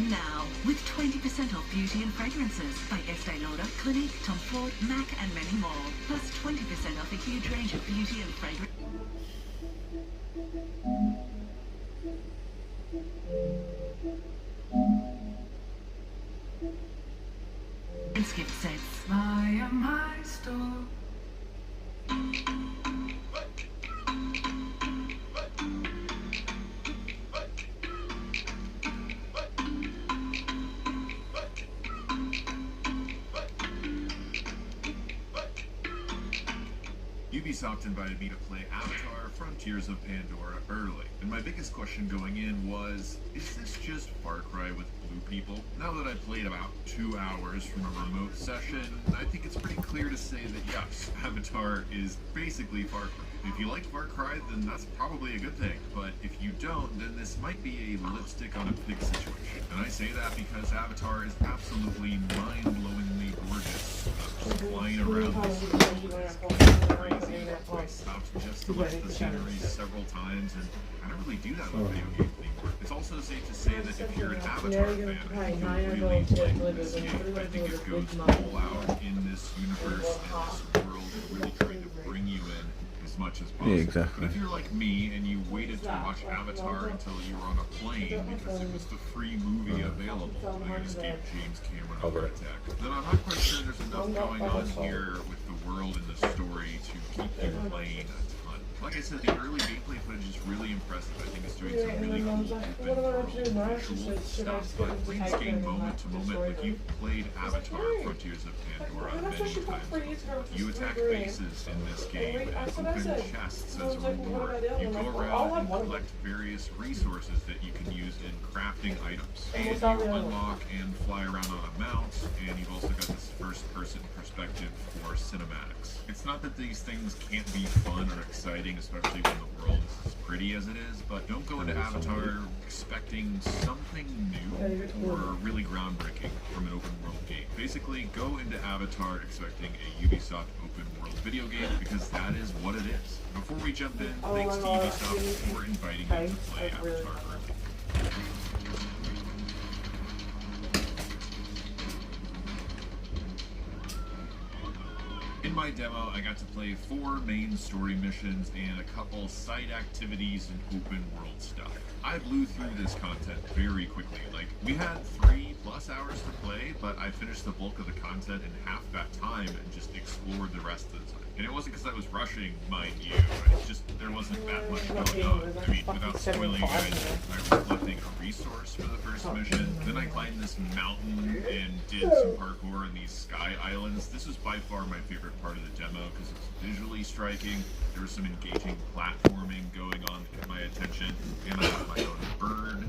Now, with 20% off beauty and fragrances by Estee Lauder, Clinique, Tom Ford, MAC and many more. Plus 20% off a huge range of beauty and fragrance gift sets. I am my store. Ubisoft invited me to play Avatar: Frontiers of Pandora early, and my biggest question going in was, is this just Far Cry with blue people? Now that I've played about 2 hours from a remote session, I think it's pretty clear to say that yes, Avatar is basically Far Cry. If you like Far Cry, then that's probably a good thing, but if you don't, then this might be a lipstick on a pig situation. And I say that because Avatar is absolutely mind-blowingly gorgeous. Flying around this world is crazy. I stopped just to look at the scenery several times, and I don't really do that with video games anymore. It's also safe to say that if you're an Avatar fan, I think you'll really like this game. I think it goes all out in this universe and this world, and really trying to bring you in as much as possible. Yeah, exactly. But if you're like me and you waited to watch Avatar until you were on a plane because it was the free movie available, I just gave James Cameron a heart attack, then I'm not quite sure there's enough going on here with the world and the story to keep you playing a ton. Like I said, the early gameplay footage is really impressive. I think it's doing some really cool open world visual stuff, but it plays game moment to moment. Like you've played Avatar: Frontiers of Pandora many times. You attack bases in this game and open chests as a reward. You go around and collect various resources that you can use in crafting items. And you unlock and fly around on a mount, and you've also got this first-person perspective for cinematics. It's not that these things can't be fun or exciting, especially when the world is as pretty as it is, but don't go into Avatar expecting something new or really groundbreaking from an open world game. Basically, go into Avatar expecting a Ubisoft open world video game, because that is what it is. Before we jump in, thanks to Ubisoft for inviting me to play Avatar early. In my demo, I got to play 4 main story missions and a couple side activities and open world stuff. I blew through this content very quickly. Like, we had 3+ hours to play, but I finished the bulk of the content in half that time and just explored the rest of the time. And it wasn't because I was rushing, mind you, it's just there wasn't that much going on. I mean, without spoiling you guys, I was collecting a resource for the first mission, then I climbed this mountain and did some parkour in these sky islands. This was by far my favorite part of the demo because it's visually striking. There was some engaging platforming going on to get my attention, and I got my own bird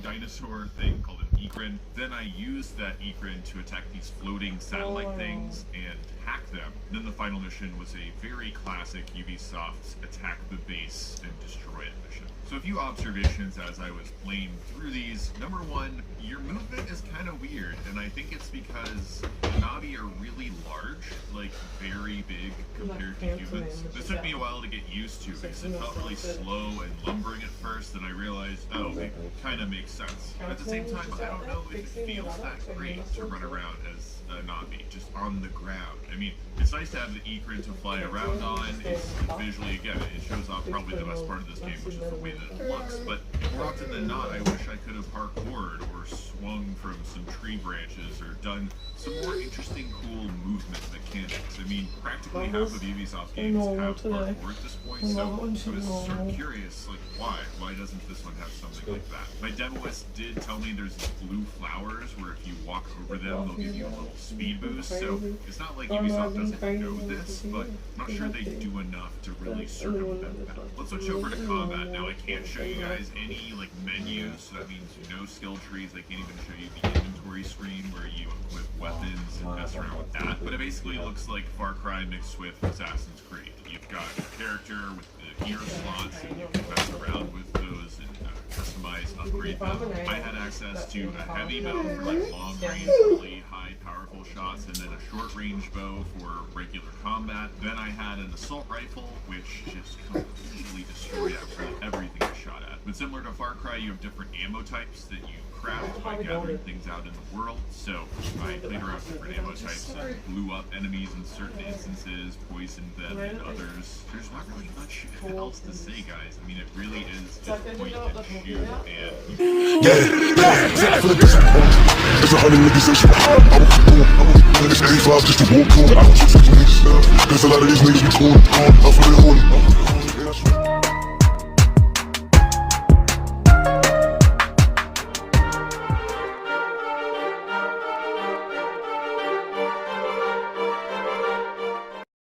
dinosaur thing called an Ikran. Then I used that Ikran to attack these floating satellite things and hack them. Then the final mission was a very classic Ubisoft attack the base and destroy it mission. So a few observations as I was playing through these. Number one, your movement is kind of weird, and I think it's because Navi are really large, like very big compared to humans. This took me a while to get used to because it felt really slow and lumbering at first, and I realized, oh, it kind of makes sense. But at the same time, I don't know if it feels that great to run around as a Navi, just on the ground. I mean, it's nice to have the Ikran to fly around on. It's visually, again, it shows off probably the best part of this game, which is the way that it looks. But more often than not, I wish I could have parkoured or swung from some tree branches or done some more interesting, cool movement mechanics. I mean, practically half of Ubisoft games have parkour at this point, so I was sort of curious, like, why? Why doesn't this one have something like that? My demoist did tell me there's blue flowers where if you walk over them, they'll give you a little speed boost, so it's not like Ubisoft doesn't know this, but I'm not sure they do enough to really circumvent that. Let's switch over to combat. Now, I can't show you guys any, like, menus, so that means no skill trees. I can't even show you the inventory screen where you equip weapons and mess around with that, but it basically looks like Far Cry mixed with Assassin's Creed. You've got a character with the gear slots, and you can mess around with those and customize, upgrade them. I had access to a heavy bow for like long range, really high powerful shots, and then a short range bow for regular combat. Then I had an assault rifle, which just completely destroyed absolutely everything. a shot at. But similar to Far Cry, you have different ammo types that you craft by gathering things out in the world. So I played around with different ammo types and blew up enemies in certain instances, poisoned them in others. There's not really much else to say, guys. I mean, it really is just point and shoot, and There's 100 niggas that shoot. It's 85 just to walk on. There's a lot of these niggas be cool. I'm for the horn.